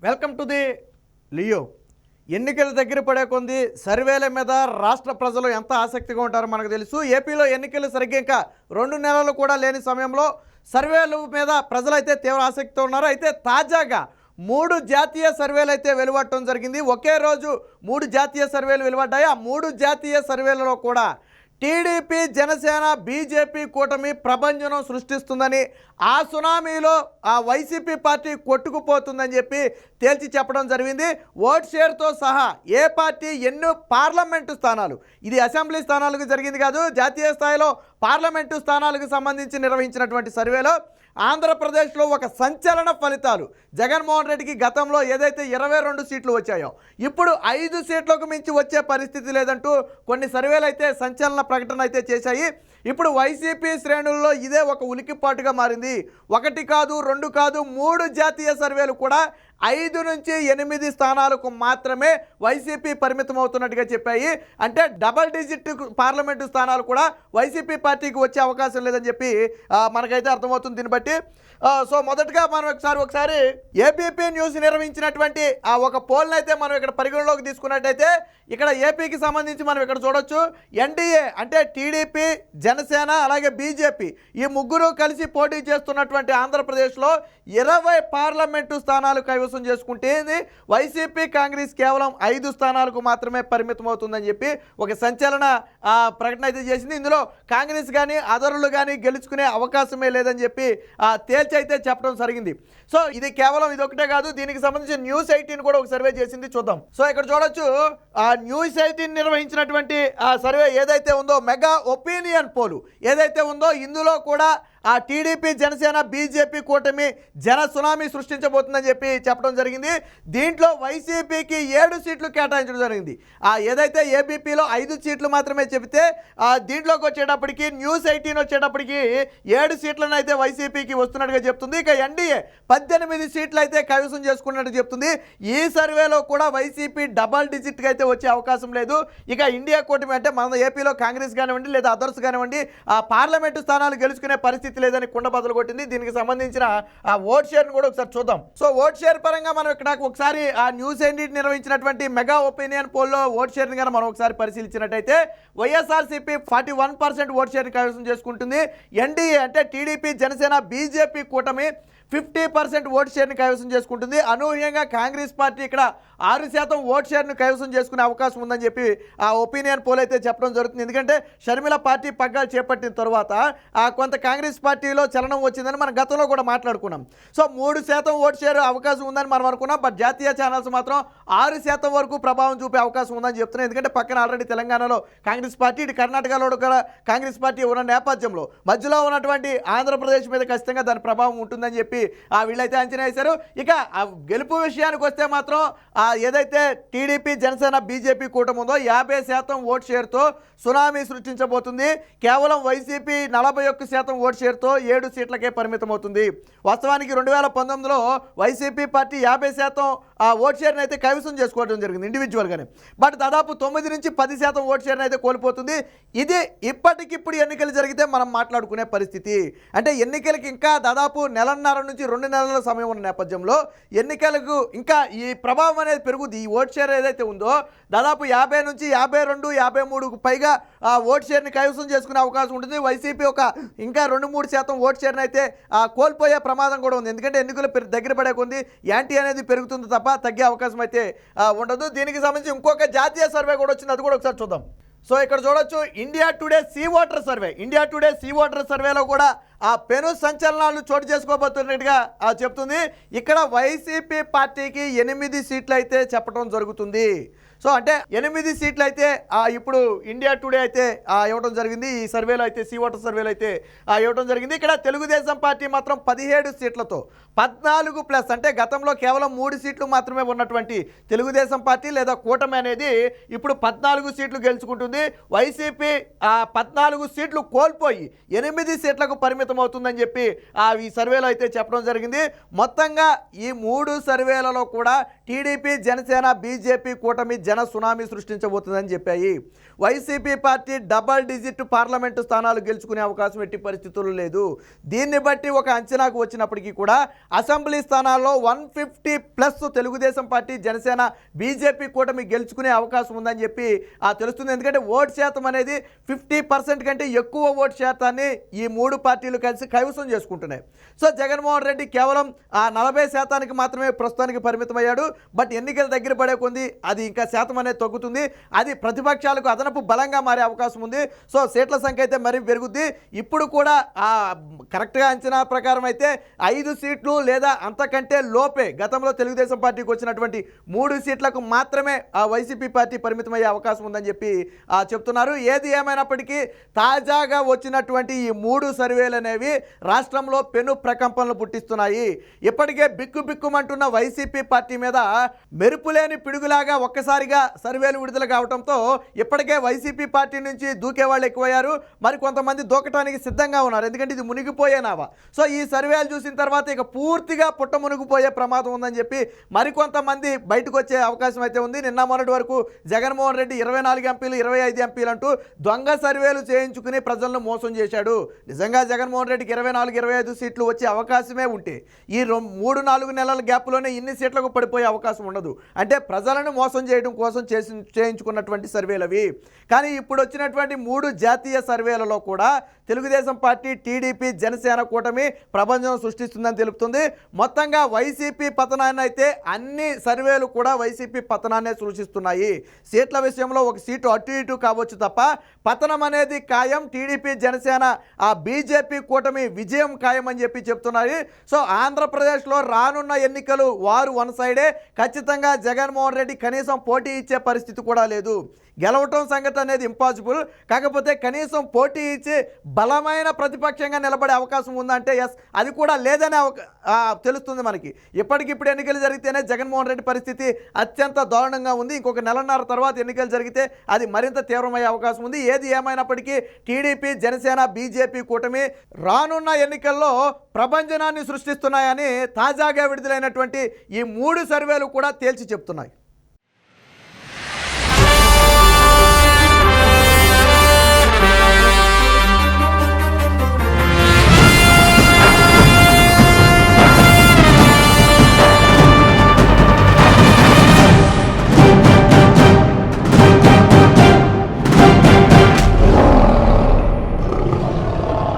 Welcome to the Leo. ఎన్నికల దగ్గర పడే కొంది సర్వేల మీద రాష్ట్ర ప్రజలు ఎంత ఆసక్తిగా ఉంటారో మనకు తెలుసు. ఏపీలో ఎన్నికలు సరిగ్గా ఇంకా 2 నెలలు కూడా లేని సమయంలో సర్వేల మీద ప్రజలైతే తీవ్ర ఆసక్తితో ఉన్నారు. అయితే తాజాగా 3 జాతీయ సర్వేలు అయితే వెలువడటం జరిగింది. ఒకే రోజు 3 జాతీయ సర్వేలు వెలువడ్డాయి. ఆ 3 జాతీయ సర్వేలలో కూడా టీడీపీ, జనసేన, బీజేపీ కూటమి ప్రభంజనం సృష్టిస్తుందని, ఆ సునామీలో ఆ వైసీపీ పార్టీ కొట్టుకుపోతుందని చెప్పి తేల్చి చెప్పడం జరిగింది. ఓట్ షేర్తో సహా ఏ పార్టీ ఎన్నో పార్లమెంటు స్థానాలు, ఇది అసెంబ్లీ స్థానాలకు జరిగింది కాదు, జాతీయ స్థాయిలో పార్లమెంటు స్థానాలకు సంబంధించి నిర్వహించినటువంటి సర్వేలో ఆంధ్రప్రదేశ్లో ఒక సంచలన ఫలితాలు. జగన్మోహన్ రెడ్డికి గతంలో ఏదైతే 22 సీట్లు వచ్చాయో ఇప్పుడు 5 సీట్లకు మించి వచ్చే పరిస్థితి లేదంటూ కొన్ని సర్వేలు అయితే సంచలన ప్రకటన అయితే చేశాయి. ఇప్పుడు వైసీపీ శ్రేణుల్లో ఇదే ఒక ఉలికిపాటుగా మారింది. 1 కాదు, 2 కాదు, 3 జాతీయ సర్వేలు కూడా 5 నుంచి 8 స్థానాలకు మాత్రమే వైసీపీ పరిమితం అవుతున్నట్టుగా చెప్పాయి. అంటే డబల్ డిజిట్ పార్లమెంటు స్థానాలు కూడా వైసీపీ పార్టీకి వచ్చే అవకాశం లేదని చెప్పి మనకైతే అర్థమవుతుంది. దీన్ని బట్టి సో మొదటగా మనం ఒకసారి ఏబీపీ న్యూస్ నిర్వహించినటువంటి ఆ ఒక పోల్ని అయితే మనం ఇక్కడ పరిగణలోకి తీసుకున్నట్టయితే ఇక్కడ ఏపీకి సంబంధించి మనం ఇక్కడ చూడొచ్చు. ఎన్డీఏ అంటే టీడీపీ, జనసేన అలాగే బీజేపీ ఈ ముగ్గురు కలిసి పోటీ చేస్తున్నటువంటి ఆంధ్రప్రదేశ్లో 20 పార్లమెంటు స్థానాలు కైవసం చేసుకుంటే వైసీపీ, కాంగ్రెస్ కేవలం 5 స్థానాలకు మాత్రమే పరిమితం అవుతుందని చెప్పి ఒక సంచలన ప్రకటన అయితే చేసింది. ఇందులో కాంగ్రెస్ కానీ అదరులు కానీ గెలుచుకునే అవకాశమే లేదని చెప్పి తేల్చి అయితే చెప్పడం జరిగింది. సో ఇది కేవలం ఇదొకటే కాదు, దీనికి సంబంధించి న్యూస్ 18 కూడా ఒక సర్వే చేసింది. చూద్దాం. సో ఇక్కడ చూడొచ్చు, న్యూస్ 18 నిర్వహించినటువంటి సర్వే ఏదైతే ఉందో, మెగా ఒపీనియన్ పోలు ఏదైతే ఉందో, ఇందులో కూడా ఆ టీడీపీ, జనసేన, బీజేపీ కూటమి జన సునామీ సృష్టించబోతుందని చెప్పి చెప్పడం జరిగింది. దీంట్లో వైసీపీకి 7 సీట్లు కేటాయించడం జరిగింది. ఏదైతే ఏబీపీలో 5 సీట్లు మాత్రమే చెబితే దీంట్లోకి వచ్చేటప్పటికి న్యూస్ 18 వచ్చేటప్పటికి 7 సీట్లను అయితే వైసీపీకి వస్తున్నట్టుగా చెప్తుంది. ఇక ఎన్డీఏ 18 సీట్లు అయితే కైవసం చేసుకున్నట్టు చెప్తుంది. ఈ సర్వేలో కూడా వైసీపీ డబల్ డిజిట్గా అయితే వచ్చే అవకాశం లేదు. ఇక ఇండియా కూటమి అంటే మన ఏపీలో కాంగ్రెస్ కానివ్వండి లేదా అదర్స్ కానివ్వండి ఆ పార్లమెంటు స్థానాలు గెలుచుకునే పరిస్థితి లేదని కుండ బదులు కొట్టింది. దీనికి సంబంధించిన ఆ ఓట్ షేర్ కూడా ఒకసారి చూద్దాం. సో ఓట్ షేర్ పరంగా మనం ఇక్కడ ఒకసారి ఆ న్యూస్ 18 నిర్వహించినటువంటి మెగా ఒపీనియన్ పోల్లో ఓట్ షేర్ ని మనం ఒకసారి పరిశీలించినట్టయితే వైఎస్ఆర్సీపీ 41% ఓట్ షేర్ కైవసం చేసుకుంటుంది. ఎన్డీఏ అంటే టీడీపీ, జనసేన, బీజేపీ కూటమి 50% ఓట్ షేర్ని కైవసం చేసుకుంటుంది. అనూహ్యంగా కాంగ్రెస్ పార్టీ ఇక్కడ 6% ఓట్ షేర్ను కైవసం చేసుకునే అవకాశం ఉందని చెప్పి ఆ ఒపీనియన్ పోల్ అయితే చెప్పడం జరుగుతుంది. ఎందుకంటే షర్మిల పార్టీ పగ్గాలు చేపట్టిన తర్వాత కొంత కాంగ్రెస్ పార్టీలో చలనం వచ్చిందని మనం గతంలో కూడా మాట్లాడుకున్నాం. సో 3% ఓట్ షేర్ అవకాశం ఉందని మనం అనుకున్నాం. బట్ జాతీయ ఛానల్స్ మాత్రం 6% వరకు ప్రభావం చూపే అవకాశం ఉందని చెప్తున్నాయి. ఎందుకంటే పక్కన ఆల్రెడీ తెలంగాణలో కాంగ్రెస్ పార్టీ, ఇటు కర్ణాటకలో కూడా కాంగ్రెస్ పార్టీ ఉన్న నేపథ్యంలో మధ్యలో ఉన్నటువంటి ఆంధ్రప్రదేశ్ మీద ఖచ్చితంగా దాని ప్రభావం ఉంటుందని చెప్పి వీళ్ళైతే అంచనా వేశారు. ఇక గెలుపు విషయానికి వస్తే మాత్రం ఏదైతే టీడీపీ, జనసేన, బీజేపీ కూటమి ఉందో 50% ఓట్ షేర్తో సునామీ సృష్టించబోతుంది. కేవలం వైసీపీ 41% ఓట్ షేర్తో 7 సీట్లకే పరిమితం అవుతుంది. వాస్తవానికి 2019లో వైసీపీ పార్టీ 50% ఓట్ షేర్ని అయితే కైవసం చేసుకోవడం జరిగింది ఇండివిజువల్గానే. బట్ దాదాపు 9 నుంచి 10% ఓట్ షేర్ని అయితే కోల్పోతుంది. ఇది ఇప్పటికిప్పుడు ఎన్నికలు జరిగితే మనం మాట్లాడుకునే పరిస్థితి. అంటే ఎన్నికలకి ఇంకా దాదాపు 1.5 నుంచి 2 నెలల సమయం ఉన్న నేపథ్యంలో ఎన్నికలకు ఇంకా ఈ ప్రభావం అనేది పెరుగుద్ది. ఈ ఓట్ షేర్ ఏదైతే ఉందో దాదాపు 50 నుంచి 52, 53కు పైగా ఓట్ షేర్ని కైవసం చేసుకునే అవకాశం ఉంటుంది. వైసీపీ ఇంకా 2-3% ఓట్ షేర్ని అయితే కోల్పోయే ప్రమాదం కూడా ఉంది. ఎందుకంటే ఎన్నికలు దగ్గర పడే కొంది యాంటీ అనేది పెరుగుతుంది తప్ప తగ్గే అవకాశం అయితే ఉండదు. దీనికి సంబంధించి ఇంకొక జాతీయ సర్వే కూడా వచ్చింది, అది కూడా ఒకసారి చూద్దాం. సో ఇక్కడ చూడొచ్చు, India Today sea water survey. India Today sea water సర్వేలో కూడా పెను సంచలనాలు చోటు చేసుకోబోతున్నట్టుగా చెప్తుంది. ఇక్కడ వైసీపీ పార్టీకి 8 సీట్లు అయితే చెప్పడం జరుగుతుంది. సో అంటే 8 సీట్లు అయితే ఇప్పుడు ఇండియా టుడే అయితే ఇవ్వడం జరిగింది. ఈ సర్వేలో అయితే సీ వాటర్ సర్వేలో అయితే ఇవ్వడం జరిగింది. ఇక్కడ తెలుగుదేశం పార్టీ మాత్రం 17 సీట్లతో 14+ అంటే గతంలో కేవలం 3 సీట్లు మాత్రమే ఉన్నటువంటి తెలుగుదేశం పార్టీ లేదా కూటమి అనేది ఇప్పుడు 14 సీట్లు గెలుచుకుంటుంది. వైసీపీ 14 సీట్లు కోల్పోయి 8 సీట్లకు పరిమితం ప్రభావితం అవుతుందని చెప్పి ఈ సర్వేలో అయితే చెప్పడం జరిగింది. మొత్తంగా ఈ 3 సర్వేలలో కూడా టీడీపీ, జనసేన, బీజేపీ కూటమి జన సునామీ సృష్టించబోతుందని చెప్పాయి. YCP party double digit parliament స్థానాలు గెలుచుకునే అవకాశం ఎట్టి పరిస్థితుల్లో లేదు. దీన్ని బట్టి ఒక అంచనాకు వచ్చినప్పటికీ కూడా అసెంబ్లీ స్థానాల్లో 150+ తెలుగుదేశం పార్టీ, జనసేన, బీజేపీ కూటమి గెలుచుకునే అవకాశం ఉందని చెప్పి తెలుస్తుంది. ఎందుకంటే ఓటు శాతం అనేది 50% కంటే ఎక్కువ ఓటు శాతాన్ని ఈ 3 పార్టీలు కలిసి కైవసం చేసుకుంటున్నాయి. సో జగన్మోహన్ రెడ్డి కేవలం 40% మాత్రమే ప్రస్తుతానికి పరిమితమయ్యాడు. బట్ ఎన్నికల దగ్గర పడే కొంది అది ఇంకా శాతం అనేది తగ్గుతుంది. అది ప్రతిపక్షాలకు అదనపు బలంగా మారే అవకాశం ఉంది. సో సీట్ల సంఖ్య అయితే మరీ పెరుగుద్ది. ఇప్పుడు కూడా కరెక్ట్గా అంచనా ప్రకారం అయితే 5 సీట్లు లేదా అంతకంటే లోపే గతంలో తెలుగుదేశం పార్టీకి వచ్చినటువంటి 3 సీట్లకు మాత్రమే వైసీపీ పార్టీ పరిమితమయ్యే అవకాశం ఉందని చెప్పి చెప్తున్నారు. ఏది ఏమైనప్పటికీ తాజాగా వచ్చినటువంటి ఈ 3 సర్వేలు అనేవి రాష్ట్రంలో పెను ప్రకంపనలు పుట్టిస్తున్నాయి. ఇప్పటికే బిక్కుబిక్కుమంటున్న వైసీపీ పార్టీ మీద మెరుపులేని పిడుగులాగా ఒక్కసారిగా సర్వేలు విడుదల కావడంతో ఇప్పటికే వైసీపీ పార్టీ నుంచి దూకే వాళ్ళు ఎక్కువయ్యారు. మరి కొంతమంది దూకటానికి సిద్ధంగా ఉన్నారు. ఎందుకంటే ఇది మునిగిపోయేనావా. సో ఈ సర్వేలు చూసిన తర్వాత ఇక పూర్తిగా పుట్ట మునిగిపోయే ప్రమాదం ఉందని చెప్పి మరికొంతమంది బయటకు వచ్చే అవకాశం అయితే ఉంది. నిన్న మొన్నటి వరకు జగన్మోహన్ రెడ్డి 24 ఎంపీలు 25 ఎంపీలు అంటూ దొంగ సర్వేలు చేయించుకుని ప్రజలను మోసం చేశాడు. నిజంగా జగన్మోహన్ రెడ్డికి 24-25 సీట్లు వచ్చే అవకాశమే ఉంటే ఈ 3-4 నెలల గ్యాప్లోనే ఇన్ని సీట్లకు పడిపోయే అవకాశం ఉండదు. అంటే ప్రజలను మోసం చేయడం కోసం చేయించుకున్నటువంటి సర్వేలు అవి. కానీ ఇప్పుడు వచ్చినటువంటి 3 జాతీయ సర్వేలలో కూడా తెలుగుదేశం పార్టీ, టీడీపీ, జనసేన కూటమి ప్రపంచం సృష్టిస్తుందని తెలుపుతుంది. మొత్తంగా వైసీపీ పతనాన్ని అయితే అన్ని సర్వేలు కూడా వైసీపీ పతనాన్నే సూచిస్తున్నాయి. సీట్ల విషయంలో ఒక సీటు అటు ఇటు కావచ్చు తప్ప పతనం అనేది ఖాయం. టీడీపీ, జనసేన, బీజేపీ కూటమి విజయం ఖాయం అని చెప్పి చెప్తున్నారు. సో ఆంధ్రప్రదేశ్లో రానున్న ఎన్నికలు వారు వన్ సైడే. ఖచ్చితంగా జగన్మోహన్ రెడ్డి కనీసం పోటీ ఇచ్చే పరిస్థితి కూడా లేదు. గెలవటం సంగతి అనేది ఇంపాసిబుల్. కాకపోతే కనీసం పోటీ ఇచ్చి బలమైన ప్రతిపక్షంగా నిలబడే అవకాశం ఉందంటే ఎస్, అది కూడా లేదనే తెలుస్తుంది మనకి. ఇప్పటికిప్పుడు ఎన్నికలు జరిగితేనే జగన్మోహన్ రెడ్డి పరిస్థితి అత్యంత దారుణంగా ఉంది. ఇంకొక నెలన్నర తర్వాత ఎన్నికలు జరిగితే అది మరింత తీవ్రమయ్యే అవకాశం ఉంది. ఏది ఏమైనప్పటికీ టీడీపీ, జనసేన, బీజేపీ కూటమి రానున్న ఎన్నికల్లో ప్రభంజనాన్ని సృష్టిస్తున్నాయని తాజాగా విడుదలైనటువంటి ఈ 3 సర్వేలు కూడా తేల్చి చెప్తున్నాయి.